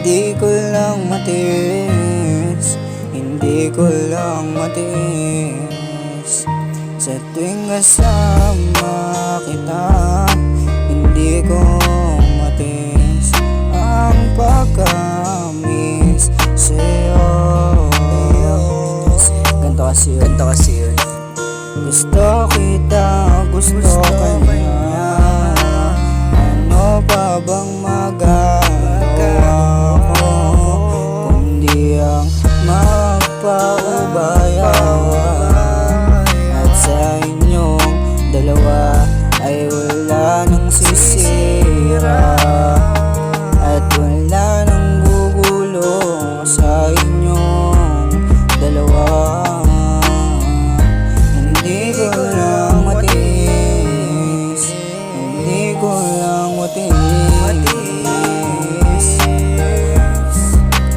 Hindi ko lang matiis, hindi ko lang matiis. Sa tuwing kasama kita, hindi ko matiis ang pagka-miss sa'yo. Ganto kasi yun. Gusto kita, gusto ka niya. Ano pa bang magagawa ko kundi ang magpaubaya? At sa inyong dalawa ay wala nang sisira, at wala nang gugulo sa inyong dalawa. Hindi ko lang matiis, hindi ko lang matiis.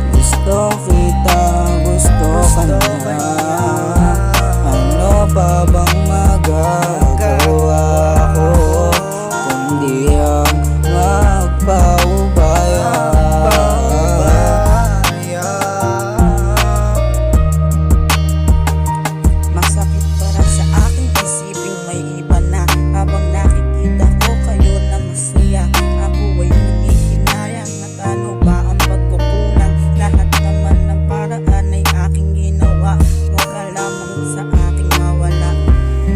Gusto kita, gusto ka na. Ano pa bang magagawa ko kundi ang magpaubaya? Masakit para sa aking isipin may iba na. Habang nakikita ko kayo na masaya, ako ay nanghihinayang at ano ba ang pagkukulang. Lahat naman ng paraan ay aking ginawa, huwag ka lamang sa aking mawala.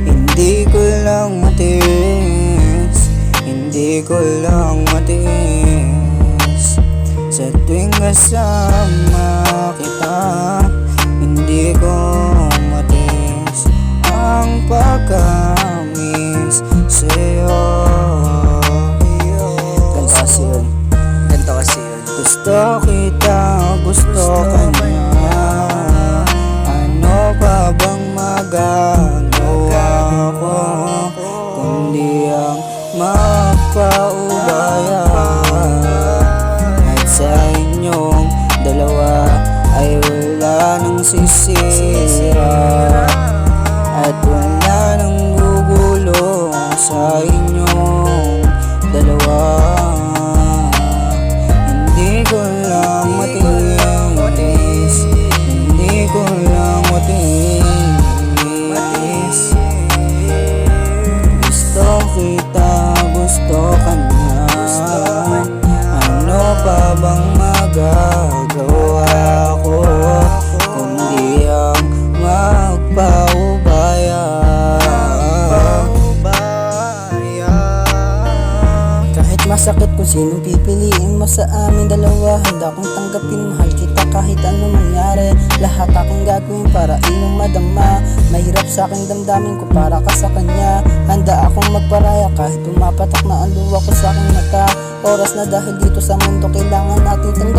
Hindi ko lang matiis, hindi ko lang matiis. Sa tuwing kasama kita, hindi ko matiis ang pagka-miss sa'yo. Ganto kasi yun. Gusto kita, gusto ka niya. Ano pa bang magagawa ko kundi ang magpaubaya? At sa inyong dalawa ay wala nang sisira, at wala nang gugulo sa inyong dalawa. Hindi ko lang matiis, hindi ko lang matiis. Gusto kita, gusto ka niya. Ano pa bang magagawa ko kundi ang magpaubaya? Kahit masakit kung sinong pipiliin mo sa amin dalawa, handa kong tanggapin, mahal kita kahit ano mangyari. Lahat aking gagawin para iyong madama. Mahirap sa aking damdamin ko para ka sa kanya. Handa akong magparaya kahit pumapatak na ang luha ko sa aking mata. Oras na dahil dito sa mundo kailangan natin tanggapin